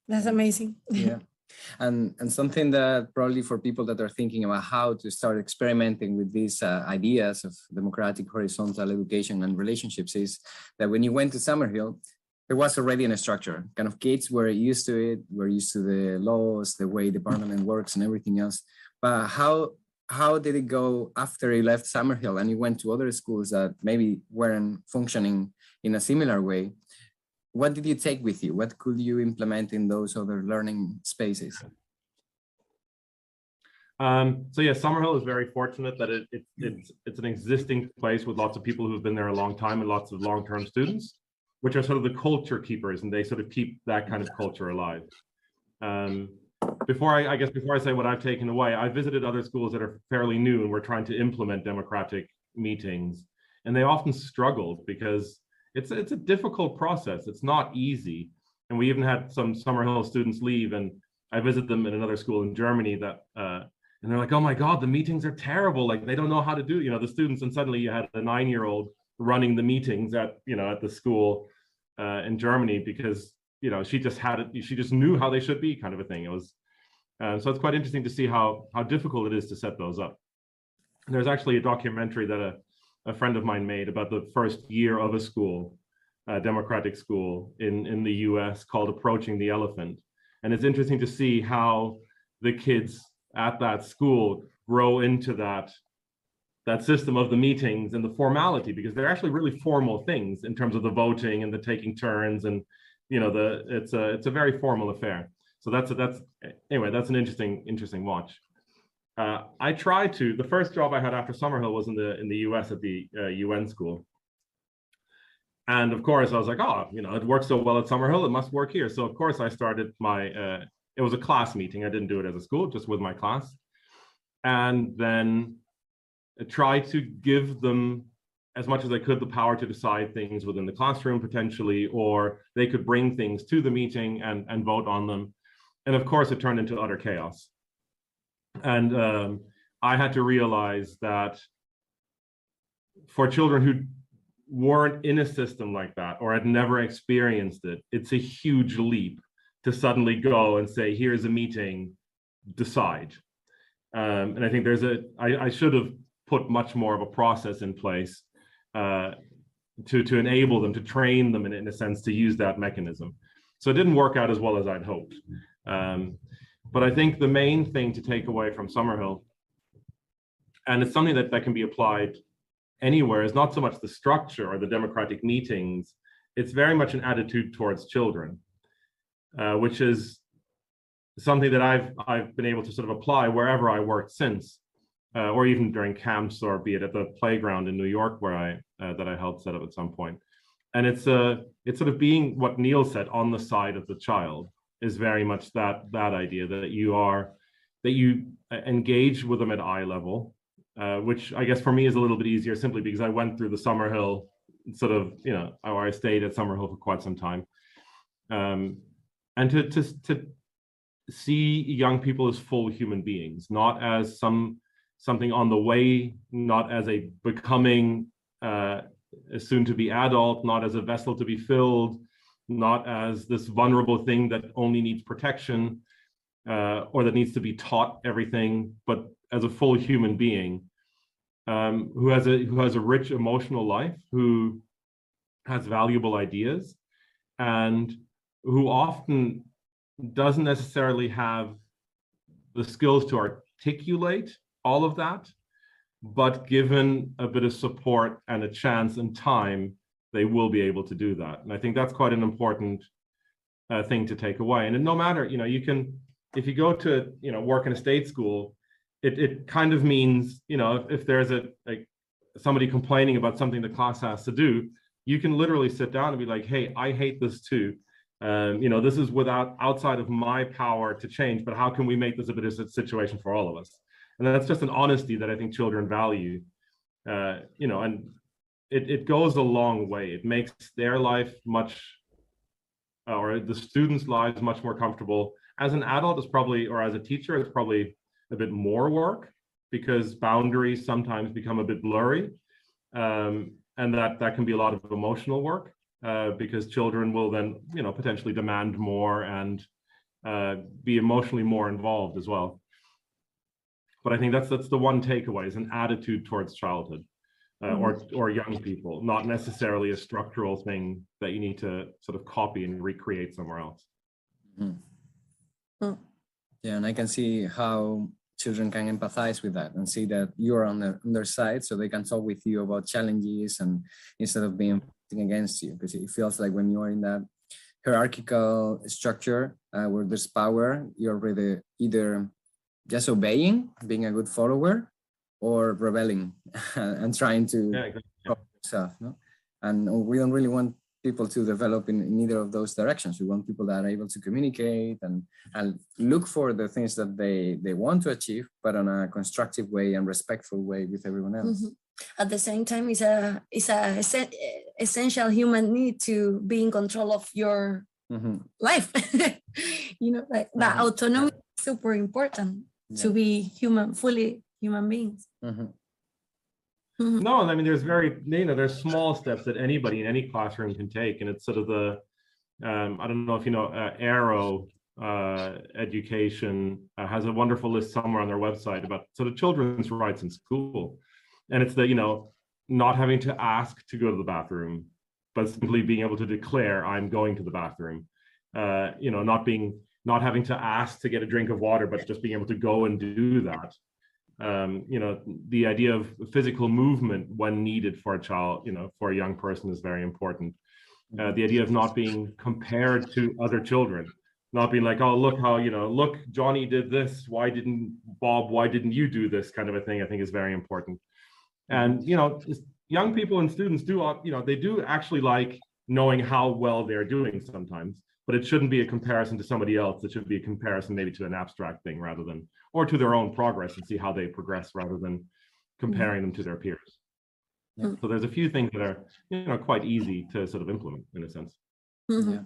That's amazing. Yeah. And something that probably for people that are thinking about how to start experimenting with these ideas of democratic horizontal education and relationships is that when you went to Summerhill, there was already a structure. Kind of kids were used to it, were used to the laws, the way the parliament works and everything else. But how did it go after you left Summerhill and you went to other schools that maybe weren't functioning in a similar way? What did you take with you? What could you implement in those other learning spaces? So yeah, Summerhill is very fortunate that it's an existing place with lots of people who've been there a long time and lots of long-term students, which are sort of the culture keepers, and they sort of keep that kind of culture alive. Before I say what I've taken away, I visited other schools that are fairly new and we're trying to implement democratic meetings, and they often struggled because it's a difficult process. It's not easy, and we even had some Summerhill students leave, and I visited them in another school in Germany that and they're like, oh my God, the meetings are terrible. Like they don't know how to do, the students, and suddenly you had a 9-year-old running the meetings at the school in Germany because she just knew how they should be, kind of a thing. It was so it's quite interesting to see how difficult it is to set those up. There's actually a documentary that a friend of mine made about the first year of a school, a democratic school in the US, called Approaching the Elephant. And it's interesting to see how the kids at that school grow into that system of the meetings and the formality, because they're actually really formal things in terms of the voting and the taking turns, and it's a very formal affair. So that's an interesting watch. The first job I had after Summerhill was in the US at the UN school. And of course I was like, oh, it works so well at Summerhill, it must work here. So of course I started it was a class meeting. I didn't do it as a school, just with my class. And then try to give them, as much as I could, the power to decide things within the classroom potentially, or they could bring things to the meeting and vote on them. And of course it turned into utter chaos. And I had to realize that for children who weren't in a system like that or had never experienced it, it's a huge leap to suddenly go and say, here's a meeting, decide. And I think I should have put much more of a process in place to enable them, to train them in a sense to use that mechanism. So it didn't work out as well as I'd hoped. But I think the main thing to take away from Summerhill, and it's something that can be applied anywhere, is not so much the structure or the democratic meetings, it's very much an attitude towards children, which is something that I've been able to sort of apply wherever I worked since, or even during camps, or be it at the playground in New York where that I helped set up at some point. And it's sort of being what Neil said, on the side of the child, is very much that idea that you engage with them at eye level, which I guess for me is a little bit easier simply because I went through the Summerhill sort of, or I stayed at Summerhill for quite some time. And to see young people as full human beings, not as something on the way, not as a becoming a soon-to-be adult, not as a vessel to be filled, not as this vulnerable thing that only needs protection or that needs to be taught everything, but as a full human being who has a rich emotional life, who has valuable ideas, and who often doesn't necessarily have the skills to articulate all of that, but given a bit of support and a chance and time, they will be able to do that. And I think that's quite an important thing to take away. And no matter, you can, if you go to, work in a state school, it kind of means, if there's somebody complaining about something the class has to do, you can literally sit down and be like, hey, I hate this too. This is outside of my power to change, but how can we make this a better situation for all of us? And that's just an honesty that I think children value, and it goes a long way. It makes their life or the students' lives much more comfortable. As an adult, or as a teacher, it's probably a bit more work because boundaries sometimes become a bit blurry. And that can be a lot of emotional work because children will then, potentially demand more and be emotionally more involved as well. But I think that's the one takeaway, is an attitude towards childhood or young people, not necessarily a structural thing that you need to sort of copy and recreate somewhere else. Yeah, and I can see how children can empathize with that and see that you're on their side, so they can talk with you about challenges and instead of being against you, because it feels like when you are in that hierarchical structure where there's power, you're really either just obeying, being a good follower, or rebelling and trying to stop yourself. No? And we don't really want people to develop in either of those directions. We want people that are able to communicate and look for the things that they want to achieve, but on a constructive way and respectful way with everyone else. At the same time, it's a essential human need to be in control of your life. You know, like that autonomy is super important to be fully human beings. No, I mean, there's small steps that anybody in any classroom can take, and it's sort of the, I don't know if you know, Arrow Education has a wonderful list somewhere on their website about sort of children's rights in school, and it's the, you know, not having to ask to go to the bathroom, but simply being able to declare I'm going to the bathroom. You know, not having to ask to get a drink of water, but just being able to go and do that. You know, the idea of physical movement when needed for a child, you know, for a young person is very important. The idea of not being compared to other children, not being like, oh, look how, you know, look, Johnny did this, why didn't you do this, kind of a thing, I think is very important. And, you know, young people and students do, you know, they do actually like knowing how well they're doing sometimes, but it shouldn't be a comparison to somebody else. It should be a comparison maybe to an abstract thing rather than, or to their own progress and see how they progress rather than comparing them to their peers. So there's a few things that are, you know, quite easy to sort of implement in a sense. Yeah.